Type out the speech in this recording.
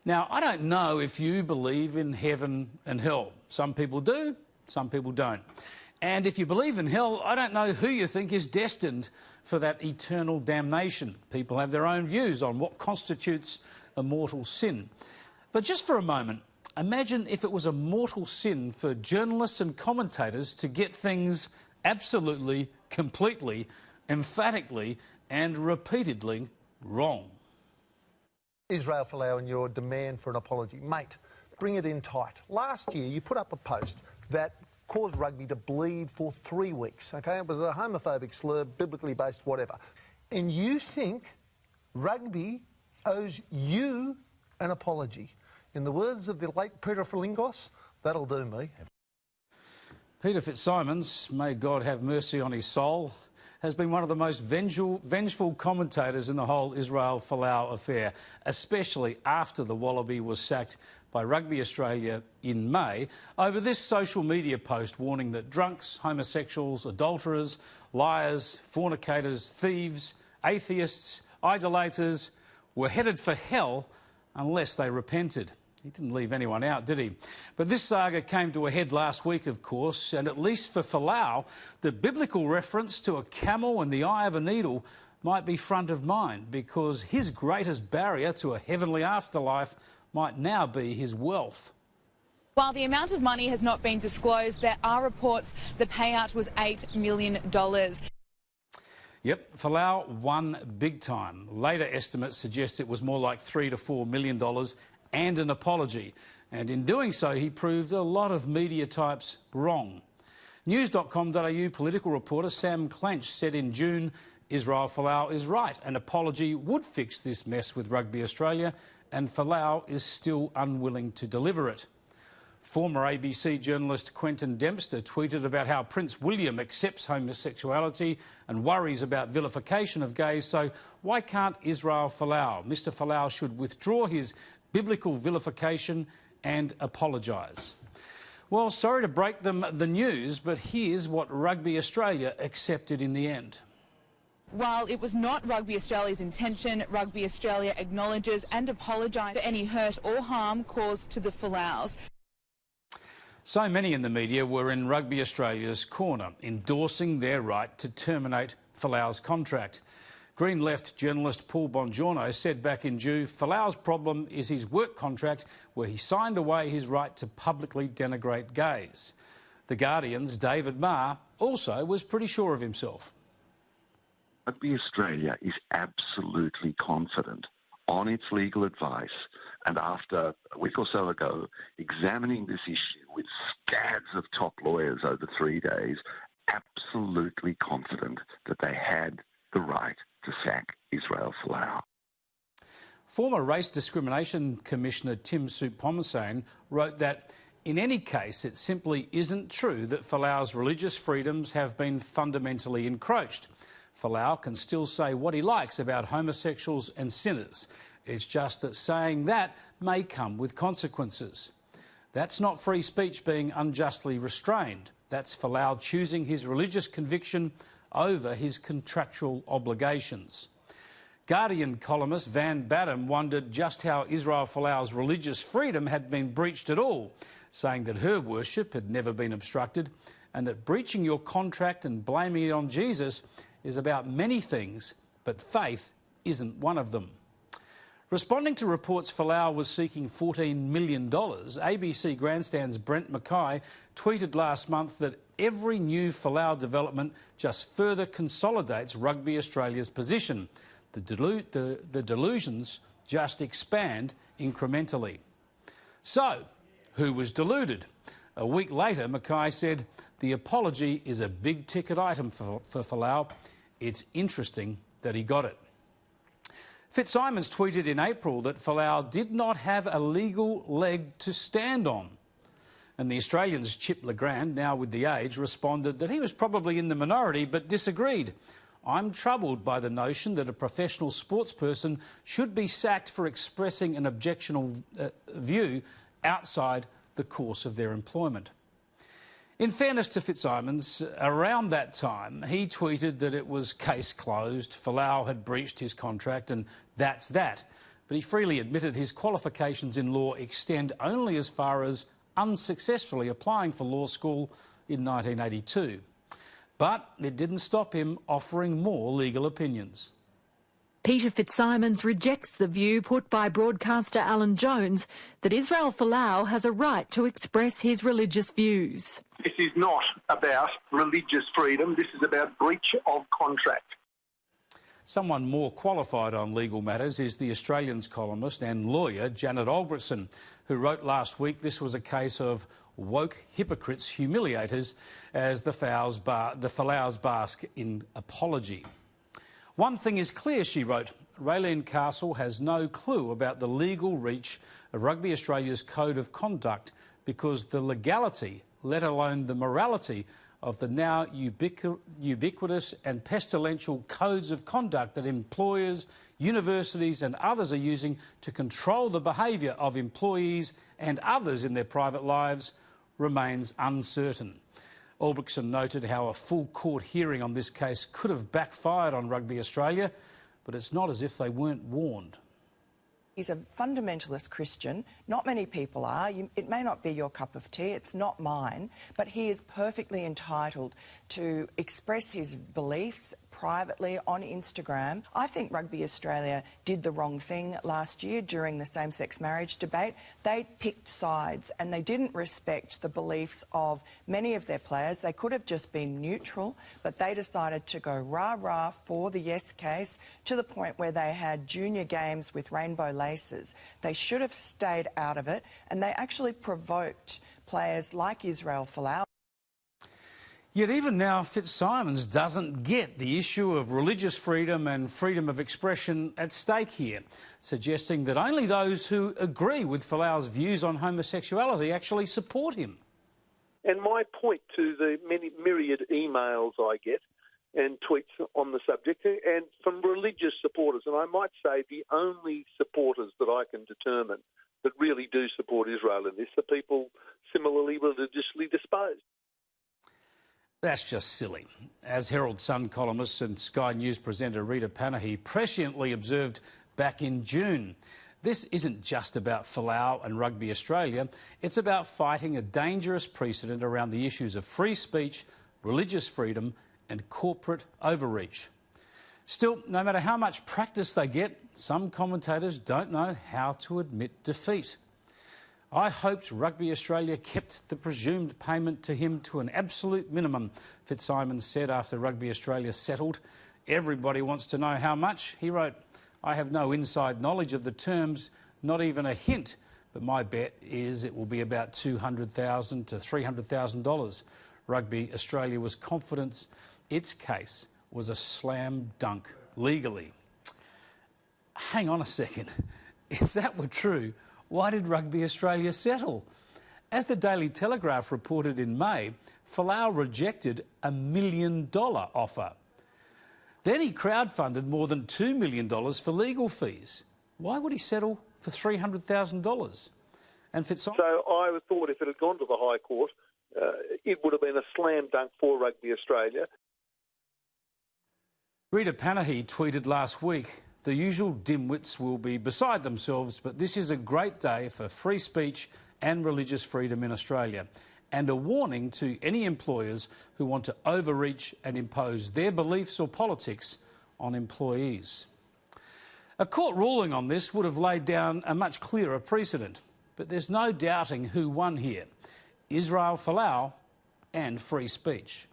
Now, I don't know if you believe in heaven and hell. Some people do, some people don't. And if you believe in hell, I don't know who you think is destined for that eternal damnation. People have their own views on what constitutes a mortal sin. But just for a moment, imagine if it was a mortal sin for journalists and commentators to get things absolutely, completely, emphatically and repeatedly wrong. Israel Folau and your demand for an apology. Mate, bring it in tight. Last year you put up a post that caused rugby to bleed for 3 weeks, OK? It was a homophobic slur, biblically based, whatever. And you think rugby owes you an apology. In the words of the late Peter Filingos, that'll do me. Peter Fitzsimons, may God have mercy on his soul, has been one of the most vengeful commentators in the whole Israel Folau affair, especially after the Wallaby was sacked by Rugby Australia in May over this social media post warning that drunks, homosexuals, adulterers, liars, fornicators, thieves, atheists, idolaters were headed for hell unless they repented. He didn't leave anyone out, did he? But this saga came to a head last week, of course, and at least for Folau, the biblical reference to a camel and the eye of a needle might be front of mind because his greatest barrier to a heavenly afterlife might now be his wealth. While the amount of money has not been disclosed, there are reports the payout was $8 million. Yep, Folau won big time. Later estimates suggest it was more like $3 to $4 million and an apology. And in doing so, he proved a lot of media types wrong. News.com.au political reporter Sam Clench said in June, Israel Folau is right. An apology would fix this mess with Rugby Australia, and Folau is still unwilling to deliver it. Former ABC journalist Quentin Dempster tweeted about how Prince William accepts homosexuality and worries about vilification of gays, so why can't Israel Folau? Mr Folau should withdraw his biblical vilification and apologise. Well, sorry to break them the news, but here's what Rugby Australia accepted in the end. While it was not Rugby Australia's intention, Rugby Australia acknowledges and apologises for any hurt or harm caused to the Folaus. So many in the media were in Rugby Australia's corner, endorsing their right to terminate Folau's contract. Green Left journalist Paul Bongiorno said back in June, Folau's problem is his work contract where he signed away his right to publicly denigrate gays. The Guardian's David Marr also was pretty sure of himself. Rugby Australia is absolutely confident on its legal advice, and after a week or so ago, examining this issue with scads of top lawyers over 3 days, absolutely confident that they had the right to sack Israel Folau. Former Race Discrimination Commissioner Tim Soutphommasane wrote that in any case, it simply isn't true that Folau's religious freedoms have been fundamentally encroached. Folau can still say what he likes about homosexuals and sinners. It's just that saying that may come with consequences. That's not free speech being unjustly restrained. That's Folau choosing his religious conviction over his contractual obligations. Guardian columnist Van Badham wondered just how Israel Folau's religious freedom had been breached at all, saying that her worship had never been obstructed and that breaching your contract and blaming it on Jesus is about many things, but faith isn't one of them. Responding to reports Folau was seeking $14 million, ABC Grandstand's Brent Mackay tweeted last month that every new Folau development just further consolidates Rugby Australia's position. The delusions just expand incrementally. So, who was deluded? A week later, Mackay said, the apology is a big-ticket item for Folau. It's interesting that he got it. Fitzsimons tweeted in April that Folau did not have a legal leg to stand on. And the Australian's Chip Legrand, now with The Age, responded that he was probably in the minority but disagreed. I'm troubled by the notion that a professional sportsperson should be sacked for expressing an objectionable view outside the course of their employment. In fairness to Fitzsimons, around that time, he tweeted that it was case closed, Folau had breached his contract and that's that. but he freely admitted his qualifications in law extend only as far as unsuccessfully applying for law school in 1982. But it didn't stop him offering more legal opinions. Peter Fitzsimons rejects the view put by broadcaster Alan Jones that Israel Folau has a right to express his religious views. This is not about religious freedom. This is about breach of contract. Someone more qualified on legal matters is the Australian's columnist and lawyer Janet Albertson, who wrote last week this was a case of woke hypocrites, humiliators, as the Falaus bask in apology. One thing is clear, she wrote, Raylene Castle has no clue about the legal reach of Rugby Australia's code of conduct because the legality, let alone the morality, of the now ubiquitous and pestilential codes of conduct that employers, universities and others are using to control the behaviour of employees and others in their private lives remains uncertain. Albrechtsen noted how a full court hearing on this case could have backfired on Rugby Australia, but it's not as if they weren't warned. He's a fundamentalist Christian. Not many people are. It may not be your cup of tea, it's not mine, but he is perfectly entitled to express his beliefs privately on Instagram. I think Rugby Australia did the wrong thing last year during the same-sex marriage debate. They picked sides and they didn't respect the beliefs of many of their players. They could have just been neutral, but they decided to go rah-rah for the yes case to the point where they had junior games with rainbow laces. They should have stayed out of it, and they actually provoked players like Israel Folau. Yet even now, Fitzsimons doesn't get the issue of religious freedom and freedom of expression at stake here, suggesting that only those who agree with Folau's views on homosexuality actually support him. And my point to the many myriad emails I get and tweets on the subject, and from religious supporters, and I might say the only supporters that I can determine that really do support Israel in this are people similarly religiously disposed. That's just silly. As Herald Sun columnist and Sky News presenter Rita Panahi presciently observed back in June, this isn't just about Folau and Rugby Australia, it's about fighting a dangerous precedent around the issues of free speech, religious freedom and corporate overreach. Still, no matter how much practice they get, some commentators don't know how to admit defeat. I hoped Rugby Australia kept the presumed payment to him to an absolute minimum, Fitzsimons said after Rugby Australia settled. Everybody wants to know how much. He wrote, I have no inside knowledge of the terms, not even a hint, but my bet is it will be about $200,000 to $300,000. Rugby Australia was confident its case was a slam dunk legally. Hang on a second. If that were true, why did Rugby Australia settle? As the Daily Telegraph reported in May, Folau rejected a $1 million offer. Then he crowdfunded more than $2 million for legal fees. Why would he settle for $300,000? And Fitzsimons... So I thought if it had gone to the High Court, it would have been a slam dunk for Rugby Australia. Rita Panahi tweeted last week, the usual dimwits will be beside themselves, but this is a great day for free speech and religious freedom in Australia, and a warning to any employers who want to overreach and impose their beliefs or politics on employees. A court ruling on this would have laid down a much clearer precedent, but there's no doubting who won here, Israel Folau and free speech.